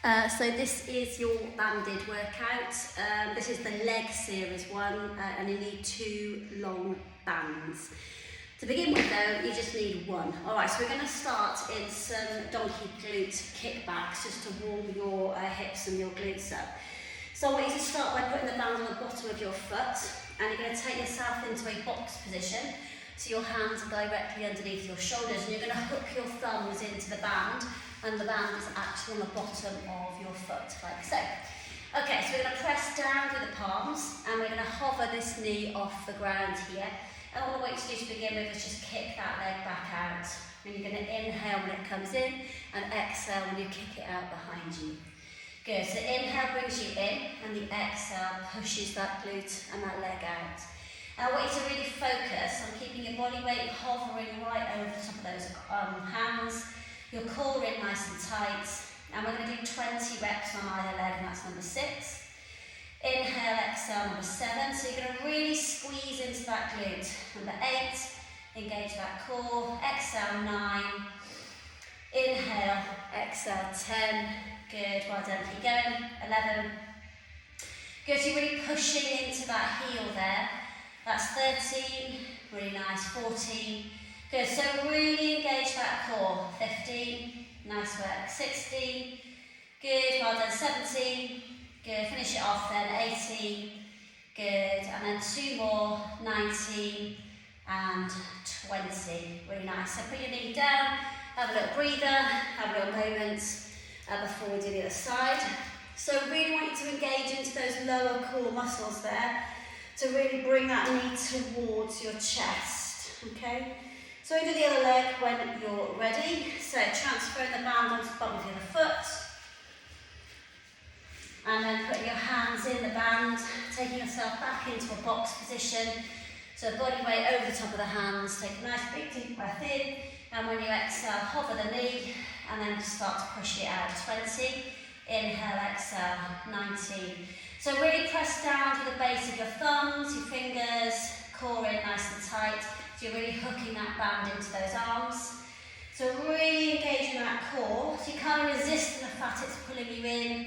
So this is your banded workout. This is the leg series one, and you need 2 long bands. To begin with though, you just need 1. Alright, so we're going to start in some donkey glute kickbacks just to warm your hips and your glutes up. So I want you to start by putting the band on the bottom of your foot, and you're going to take yourself into a box position. So your hands are directly underneath your shoulders, and you're going to hook your thumbs into the band, and the band is actually on the bottom of your foot, like so. Okay, so we're going to press down with the palms, and we're going to hover this knee off the ground here. And all I want you to do to begin with is just kick that leg back out. And you're going to inhale when it comes in, and exhale when you kick it out behind you. Good, so inhale brings you in, and the exhale pushes that glute and that leg out. And I want you to really focus on keeping your body weight hovering right over the top of those hands, your core in nice and tight, and we're going to do 20 reps on either leg, and that's number 6. Inhale, exhale, number 7, so you're going to really squeeze into that glute. Number 8, engage that core, exhale 9, inhale, exhale 10, good, well done, keep going, 11, good, so you're really pushing into that heel there. That's 13, really nice, 14, good, so really engage that core, 15, nice work, 16, good, well done, 17, good, finish it off then, 18, good, and then 2 more, 19 and 20, really nice. So put your knee down, have a little breather, have a little moment before we do the other side. So really want you to engage into those lower core muscles there, to really bring that knee towards your chest, okay? So we do the other leg when you're ready. So transferring the band onto the bottom of the other foot, and then putting your hands in the band, taking yourself back into a box position. So body weight over the top of the hands, take a nice big deep breath in, and when you exhale, hover the knee, and then start to push it out. 20, inhale, exhale, 19. So really press down to the base of your thumbs, your fingers, core in nice and tight. So you're really hooking that band into those arms. So really engaging that core. So you can't resist the fact it's pulling you in.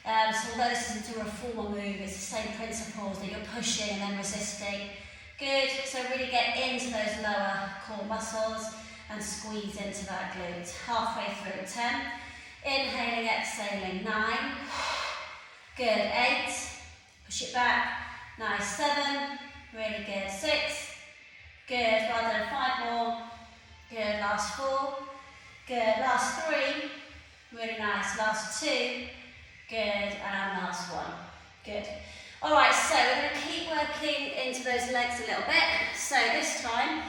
So although this isn't a reformer move, it's the same principles that you're pushing and then resisting. Good, so really get into those lower core muscles and squeeze into that glute. Halfway through, 10. Inhaling, exhaling, 9. Good, 8. Push it back. Nice, 7. Really good, 6. Good, well done, 5 more. Good, last 4. Good, last 3. Really nice, last 2. Good, and last 1. Good. Alright, so we're going to keep working into those legs a little bit. So this time,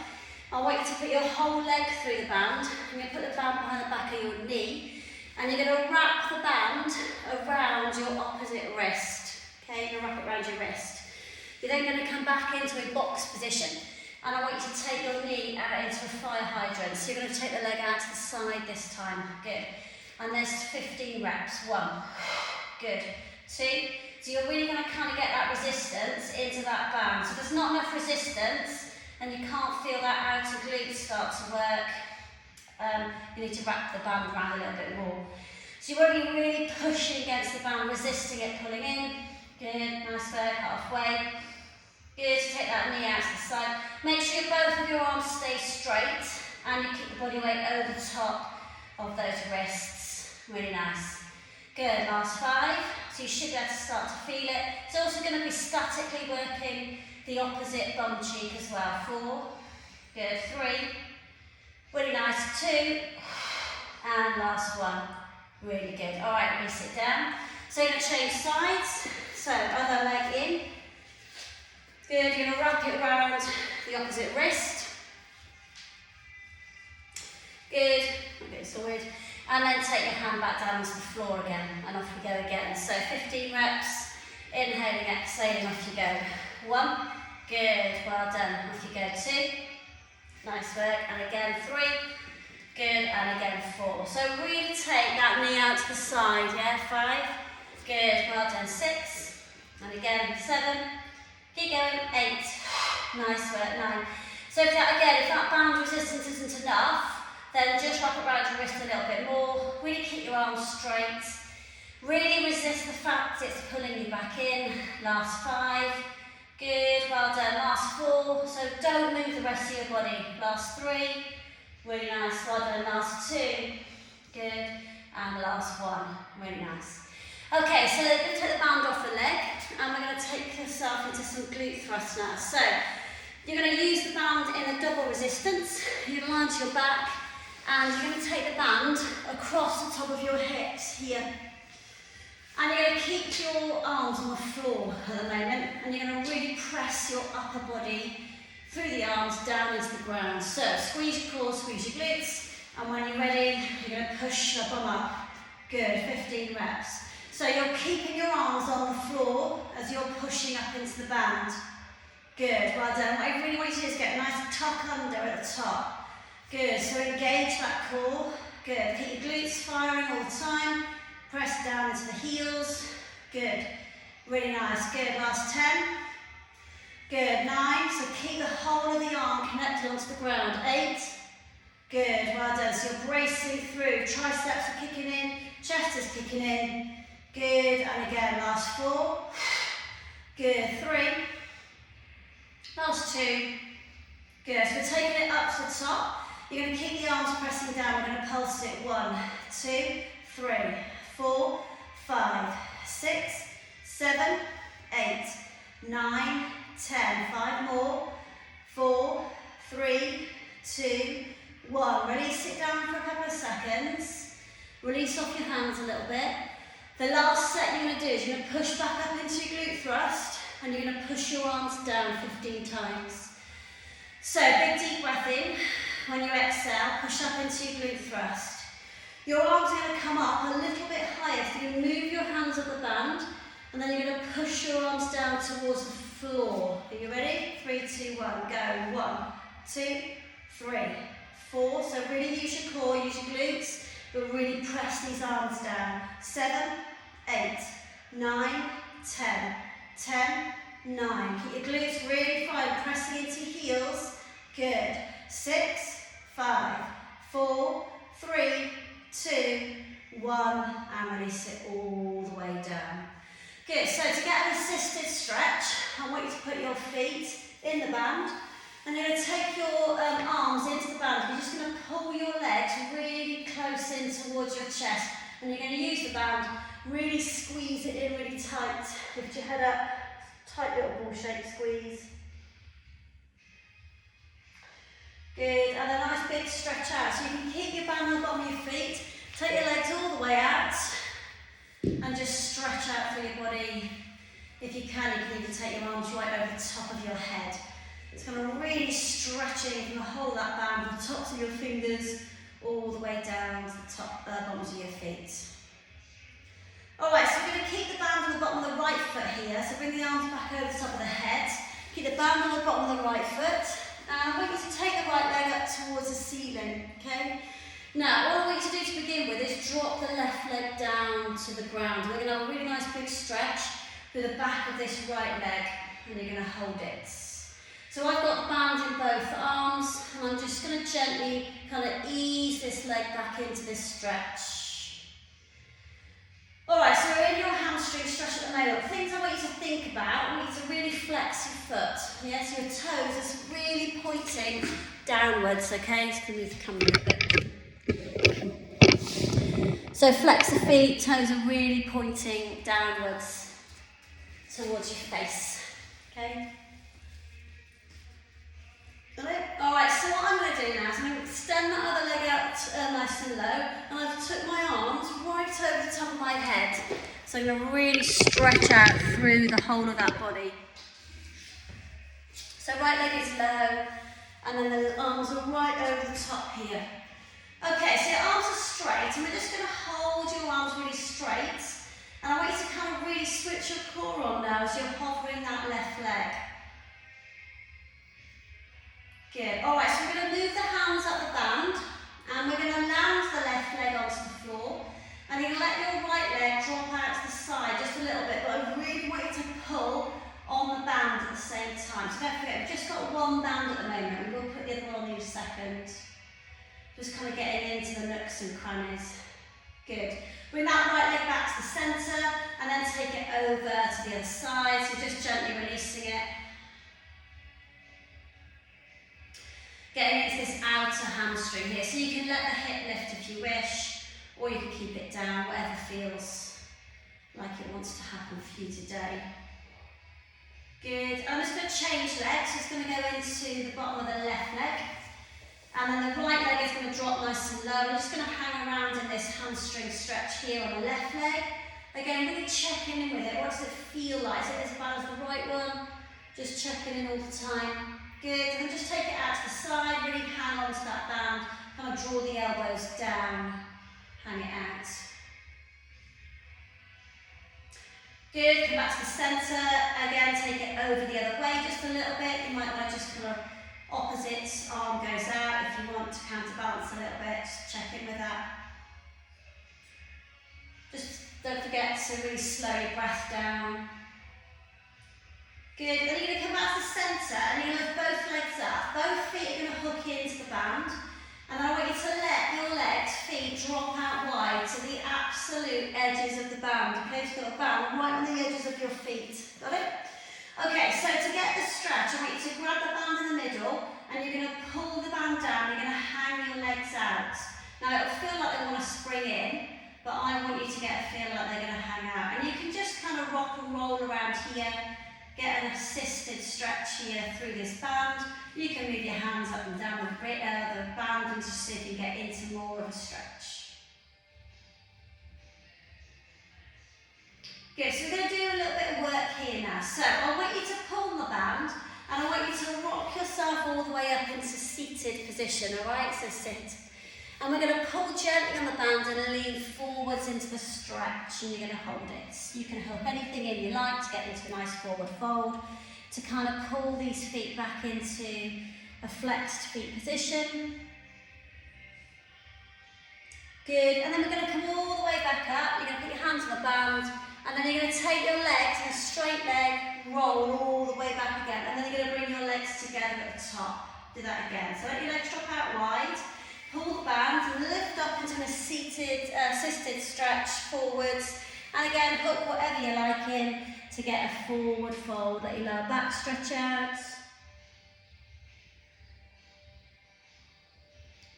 I want you to put your whole leg through the band. You're going to put the band behind the back of your knee, and you're going to wrap the band around your opposite wrist. Okay, you're going to wrap it around your wrist. You're then going to come back into a box position, and I want you to take your knee out into a fire hydrant. So you're going to take the leg out to the side this time. Good. And there's 15 reps. 1. Good. 2. So you're really going to kind of get that resistance into that band. So there's not enough resistance, and you can't feel that outer glute start to work. You need to wrap the band around a little bit more. So you want to be really pushing against the band, resisting it, pulling in. Good, nice work, halfway. Good, take that knee out to the side. Make sure both of your arms stay straight, and you keep the body weight over the top of those wrists. Really nice. Good, last 5. So you should be able to start to feel it. It's also going to be statically working the opposite bum cheek as well. 4. Good, 3. Really nice, 2, and last 1, really good. All right, let me sit down. So you're going to change sides, so other leg in. Good, you're going to wrap it around the opposite wrist. Good, okay, sorted. And then take your hand back down onto the floor again, and off we go again. So 15 reps, inhaling, exhaling, off you go. 1, good, well done, off you go. 2. Nice work, and again 3, good, and again 4. So really take that knee out to the side, yeah, 5, good, well done, 6, and again 7, keep going, 8, nice work, 9. So if that band resistance isn't enough, then just wrap it around your wrist a little bit more, really keep your arms straight, Really resist the fact it's pulling you back in. Last 5. Good, well done. Last 4. So don't move the rest of your body. Last 3. Really nice, well done. Last 2. Good. And last 1. Really nice. Okay, so we're going to take the band off the leg and we're going to take yourself into some glute thrusts now. So you're going to use the band in a double resistance. You're going to lie onto your back and you're going to take the band across the top of your hips here. And you're going to keep your arms on the floor at the moment and you're going to really press your upper body through the arms down into the ground. So squeeze your core, squeeze your glutes, and when you're ready, you're going to push your bum up. Good, 15 reps. So you're keeping your arms on the floor as you're pushing up into the band. Good, well done. What I really want you to do is get a nice tuck under at the top. Good, so engage that core. Good, keep your glutes firing all the time. Press down into the heels. Good, really nice. Good, last 10. Good, 9. So keep the whole of the arm connected onto the ground. 8. Good, well done. So you're bracing through. Triceps are kicking in, chest is kicking in. Good, and again, last 4. Good, 3. Last 2. Good, so we're taking it up to the top. You're going to keep the arms pressing down. We're going to pulse it. 1, 2, 3, 4, 5, 6, 7, 8, 9, 10. 5 more. 4, 3, 2, 1. Release it down for a couple of seconds. Release off your hands a little bit. The last set you're going to do is you're going to push back up into your glute thrust and you're going to push your arms down 15 times. So big deep breath in. When you exhale, push up into your glute thrust. Your arms are going to come up a little bit higher, so you're going to move your hands up the band and then you're going to push your arms down towards the floor. Are you ready? 3, 2, 1, go. 1, 2, 3, 4. So really use your core, use your glutes, but really press these arms down. 7, 8, 9, 10. 10, 9. Keep your glutes really fine, pressing into your heels. Good. 6, 5, 4, 3, 2, 1, and release it all the way down. Good, so to get an assisted stretch, I want you to put your feet in the band, and you're going to take your arms into the band. You're just going to pull your legs really close in towards your chest, and you're going to use the band, really squeeze it in really tight. Lift your head up, tight little ball shape squeeze. Good, and a nice big stretch out. So you can keep your band on the bottom of your feet, take your legs all the way out, and just stretch out through your body. If you can even take your arms right over the top of your head. It's going to really stretch in. You're going to hold that band with the tops of your fingers all the way down to the top, bottoms of your feet. Alright, so we're going to keep the band on the bottom of the right foot here. So bring the arms back over the top of the head. Keep the band on the bottom of the right foot. And I want you to take the right leg up towards the ceiling, okay? Now, what I want you to do to begin with is drop the left leg down to the ground. We're going to have a really nice big stretch through the back of this right leg, and you're going to hold it. So I've got the band in both arms, and I'm just going to gently kind of ease this leg back into this stretch. Alright, so we're in your hamstring stretch at the moment. Things I want you to think about, I want you to really flex your foot. Yes, your toes are really pointing downwards, okay? Just going to move the camera a bit. So flex the feet, toes are really pointing downwards towards your face, okay? Got it? Alright, so what I'm going to do now is I'm going to extend that other leg out nice and low, and I've took my arms right over the top of my head. So I'm going to really stretch out through the whole of that body. So right leg is low, and then the arms are right over the top here. Okay, so your arms are straight, and we're just going to hold your arms really straight. And I want you to kind of really switch your core on now as you're hovering that left leg. Good. Alright, so we're going to move the hands up the band, and we're going to land the left leg onto the floor, and you're going to let your right leg drop out to the side just a little bit, but I really want you to pull on the band at the same time. So don't forget, we've just got one band at the moment, and we'll put the other one on in a second. Just kind of getting into the nooks and crannies. Good. Bring that right leg back back to the centre and then take it over to the other side. So just gently releasing it. Getting into this outer hamstring here. So you can let the hip lift if you wish, or you can keep it down, whatever feels like it wants to happen for you today. Good. I'm just going to change legs. So it's going to go into the bottom of the left leg. And then the right leg is going to drop nice and low. I'm just going to hang around in this hamstring stretch here on the left leg. Again, really checking in with it. What does it feel like? Is it as bad as the right one? Just checking in all the time. Good. And then just take it out to the side. Really hang on to that band. Kind of draw the elbows down. Hang it out. Good. Come back to the centre. Again, take it over the other way just a little bit. You might want to just kind of opposite arm goes out if you want to counterbalance a little bit. Just check in with that. Just don't forget to really slow your breath down. Good. Then you're going to come back to the centre and you're going to lift both legs up. Both feet are going to hook into the band. And I want you to let your legs, feet drop out wide to the absolute edges of the band. Okay, so you've got a band right on the edges of your feet. Got it? Okay, so to get the stretch, I want you to grab the band in the middle and you're going to pull the band down, you're going to hang your legs out. Now it'll feel like they want to spring in, but I want you to get a feel like they're going to hang out. And you can just kind of rock and roll around here, get an assisted stretch here through this band. You can move your hands up and down the band and just see if you get into more of a stretch. Good, so we're going to do a little bit of work here now. So I want you to pull the band and I want you to rock yourself all the way up into seated position, alright? So sit. And we're going to pull gently on the band and lean forwards into the stretch and you're going to hold it. You can hook anything in you like to get into a nice forward fold, to kind of pull these feet back into a flexed feet position. Good, and then we're going to come all the way back up. You're going to put your hands on the band and then you're going to take your legs and a straight leg, roll all the way back again, and then you're going to bring your legs together at the top. Do that again. So let your legs drop out wide. Pull the band and lift up into a seated, assisted stretch forwards. And again, hook whatever you like in to get a forward fold. Let your lower back stretch out.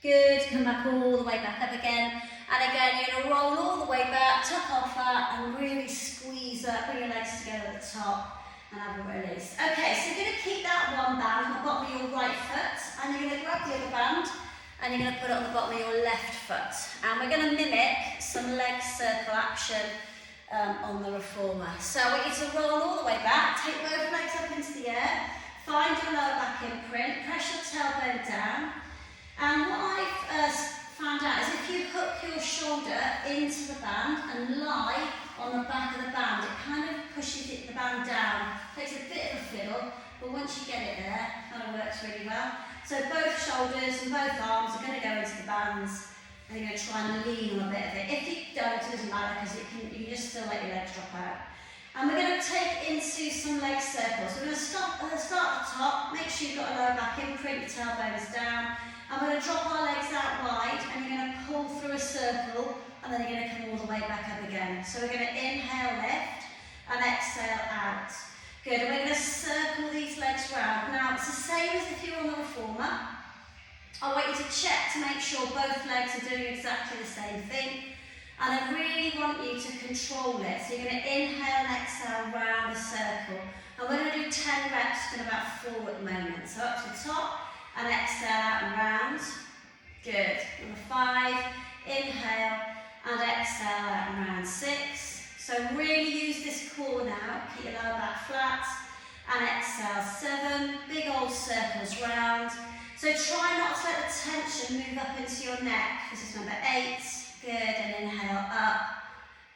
Good, come back all the way back up again. And again, you're going to roll all the way back, tuck off that, and really squeeze up, bring your legs together at the top, and have a release. Okay, so you're going to keep that one band on the bottom of your right foot, and you're going to grab the other band, and you're going to put it on the bottom of your left foot. And we're going to mimic some leg circle action on the reformer. So I want you to roll all the way back, take both legs up into the air, find your lower back imprint, press your tailbone down. And what I've found out is if you hook your shoulder into the band and lie on the back of the band, it kind of pushes the band down. Takes a bit of a fiddle, but once you get it there, it kind of works really well. So both shoulders and both arms are going to go into the bands and you're going to try and lean on a bit of it. If you don't, it doesn't matter because you can just still let your legs drop out. And we're going to take into some leg circles. We're going to start at the top, make sure you've got a lower back imprint, your tailbone is down. And we're going to drop our legs out wide and you're going to pull through a circle and then you're going to come all the way back up again. So we're going to inhale, lift and exhale out. Good, and we're going to circle these legs round. Now it's the same as if you're on the reformer. I want you to check to make sure both legs are doing exactly the same thing. And I really want you to control it. So you're going to inhale and exhale round the circle. And we're going to do 10 reps in about 4 at the moment. So up to the top and exhale out and round. Good. Number 5, inhale and exhale out and round. 6. So really use this core now. Keep your lower back flat and exhale. 7. Big old circles round. So try not to let the tension move up into your neck. This is number 8. Good, and inhale up.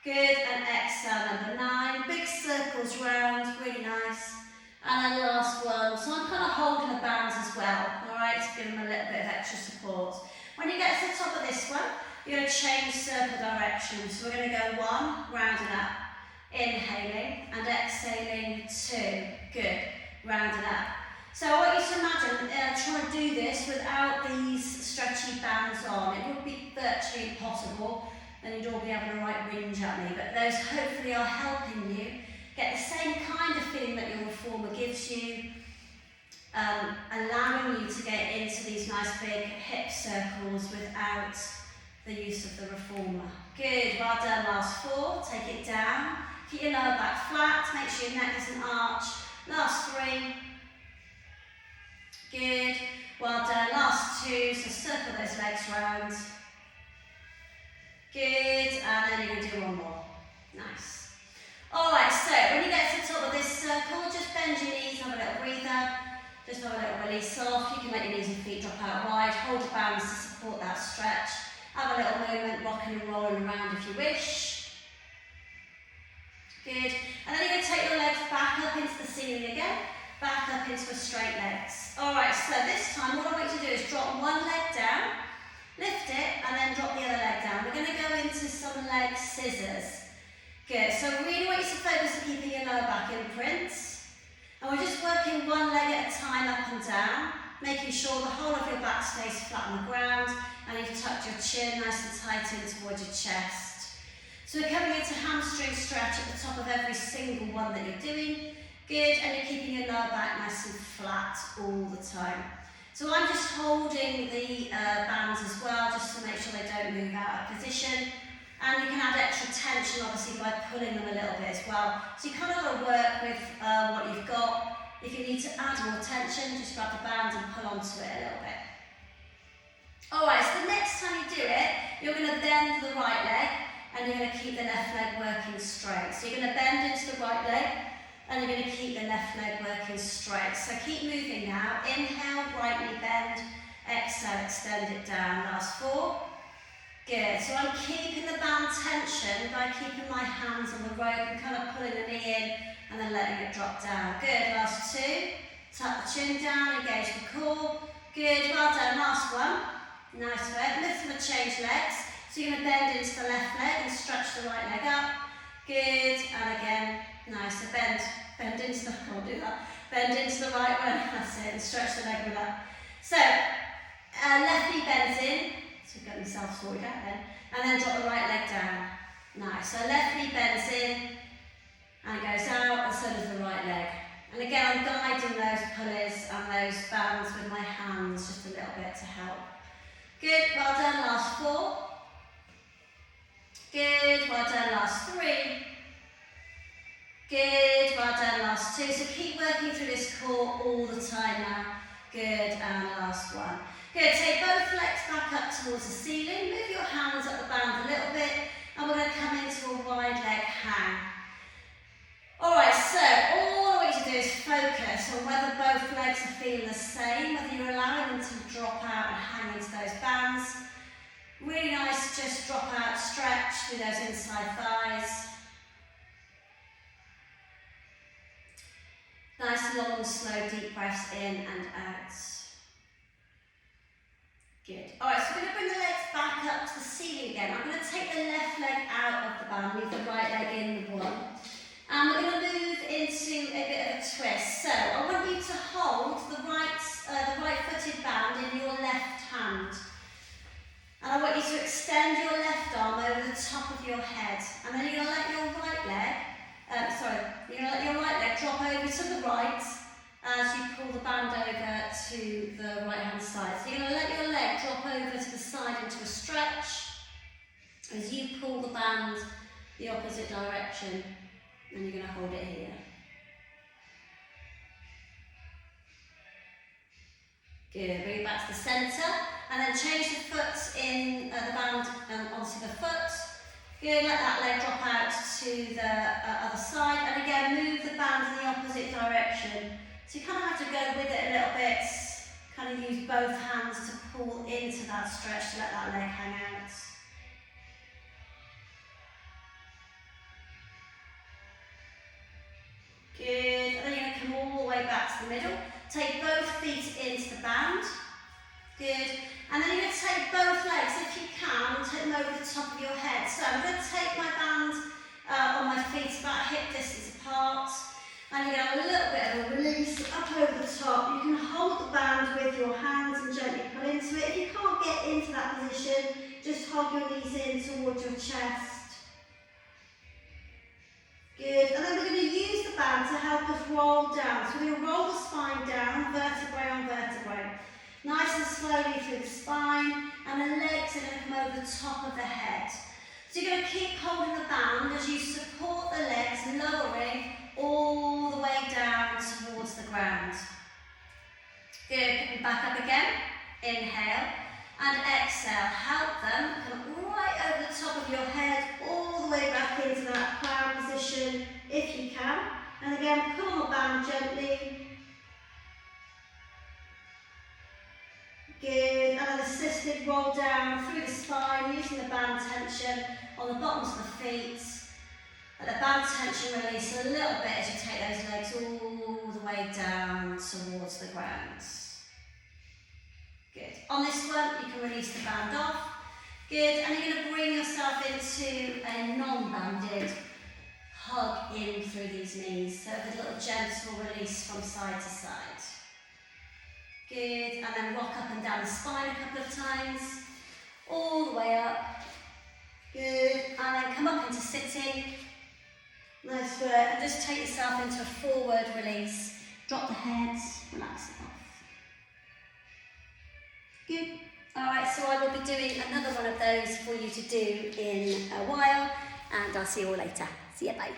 Good, and exhale, number 9. Big circles round, really nice. And then last one. So I'm kind of holding the bands as well, alright, to give them a little bit of extra support. When you get to the top of this one, you're going to change circle direction. So we're going to go 1, rounding up, inhaling, and exhaling 2. Good, rounding up. So I want you to imagine trying to do this without these stretchy bands on. It would be virtually impossible, and you'd all be having a right whinge at me, but those hopefully are helping you get the same kind of feeling that your reformer gives you, allowing you to get into these nice big hip circles without the use of the reformer. Good, well done, last 4, take it down, keep your lower back flat, make sure your neck doesn't arch, last 3, good, well done, last 2, so circle those legs round, good, and then you're going to do one more, nice. Alright, so when you get to the top of this circle, just bend your knees, have a little breather, just have a little release off, you can let your knees and feet drop out wide, hold your balance to support that stretch. Have a little movement, rocking and rolling around if you wish. Good. And then you're going to take your legs back up into the ceiling again, back up into a straight legs. Alright, so this time what I want you to do is drop one leg down, lift it, and then drop the other leg down. We're going to go into some leg scissors. Good. So really want you to focus on keeping your lower back imprints. And we're just working one leg at a time up and down, making sure the whole of your back stays flat on the ground, and you've tucked your chin nice and tight in towards your chest. So we're coming into hamstring stretch at the top of every single one that you're doing. Good, and you're keeping your lower back nice and flat all the time. So I'm just holding the bands as well, just to make sure they don't move out of position. And you can add extra tension obviously by pulling them a little bit as well. So you kind of got to work with what you've got. If you need to add more tension, just grab the band and pull onto it a little bit. Alright, so the next time you do it, you're going to bend the right leg and you're going to keep the left leg working straight. So you're going to bend into the right leg and you're going to keep the left leg working straight. So keep moving now. Inhale, right knee bend. Exhale, extend it down. Last 4. Good. So I'm keeping the band tension by keeping my hands on the rope and kind of pulling the knee in and then letting it drop down. Good. Last 2. Tuck the chin down, engage the core. Good. Well done. Last 1. Nice work. Lift and change legs. So you're going to bend into the left leg and stretch the right leg up. Good. And again, nice. So bend into the, I'll do that. Bend into the right one. That's it. And stretch the leg up. So, left knee bends in. So get myself sorted out then. And then drop the right leg down. Nice. So left knee bends in and goes out, and so does the right leg. And again, I'm guiding those pulleys and those bands with my hands just a little bit to help. Good, well done, last 4. Good, well done, last 3. Good, well done, last 2. So keep working through this core all the time now. Good, and last 1. Good, take both legs back up towards the ceiling. Move your hands up the band a little bit, and we're going to come into a wide leg hang. Alright, so all I want you to do is focus on whether both legs are feeling the same, whether you're allowing them to drop out and hang into those bands. Really nice, just drop out, stretch, do those inside thighs. Nice, long, slow, deep breaths in and out. Good. Alright, so we're going to bring the legs back up to the ceiling again. I'm going to take the left leg out of the band, leave the right leg in the one. And we're going to move into a bit of a twist. So I want you to hold the right-footed band in your left hand. And I want you to extend your left arm over the top of your head. And then you're going to let your right leg, drop over to the right as you pull the band over to the right-hand side. So you're going to let your leg drop over to the side into a stretch as you pull the band the opposite direction. And you're going to hold it here. Good, bring it back to the centre, and then change the foot in the band onto the foot. Good, let that leg drop out to the other side, and again move the band in the opposite direction. So you kind of have to go with it a little bit, kind of use both hands to pull into that stretch to let that leg hang out. Good, and then you're going to come all the way back to the middle. Take both feet into the band. Good, and then you're going to take both legs, if you can, and take them over the top of your head. So I'm going to take my band on my feet about hip distance apart, and you're going to have a little bit of a release up over the top. You can hold the band with your hands and gently pull into it. If you can't get into that position, just hold your knees in towards your chest. Good, and then we're going to use the band to help us roll down. So we're going to roll the spine down, vertebrae on vertebrae. Nice and slowly through the spine, and the legs are going to come over the top of the head. So you're going to keep holding the band as you support the legs, lowering all the way down towards the ground. Good, pick them back up again. Inhale, and exhale. Help them come right over the top of your head, all the way back into that cloud position, if you can. And again, pull on the band gently. Good, and an assisted roll down through the spine, using the band tension on the bottoms of the feet. Let the band tension release a little bit as you take those legs all the way down towards the ground. Good. On this one, you can release the band off. Good, and you're going to bring yourself into a non-banded hug in through these knees. So a little gentle release from side to side. Good, and then rock up and down the spine a couple of times, all the way up. Good, and then come up into sitting. Nice work, and just take yourself into a forward release. Drop the head, relax it off. Good. Alright, so I will be doing another one of those for you to do in a while, and I'll see you all later. See you, bye.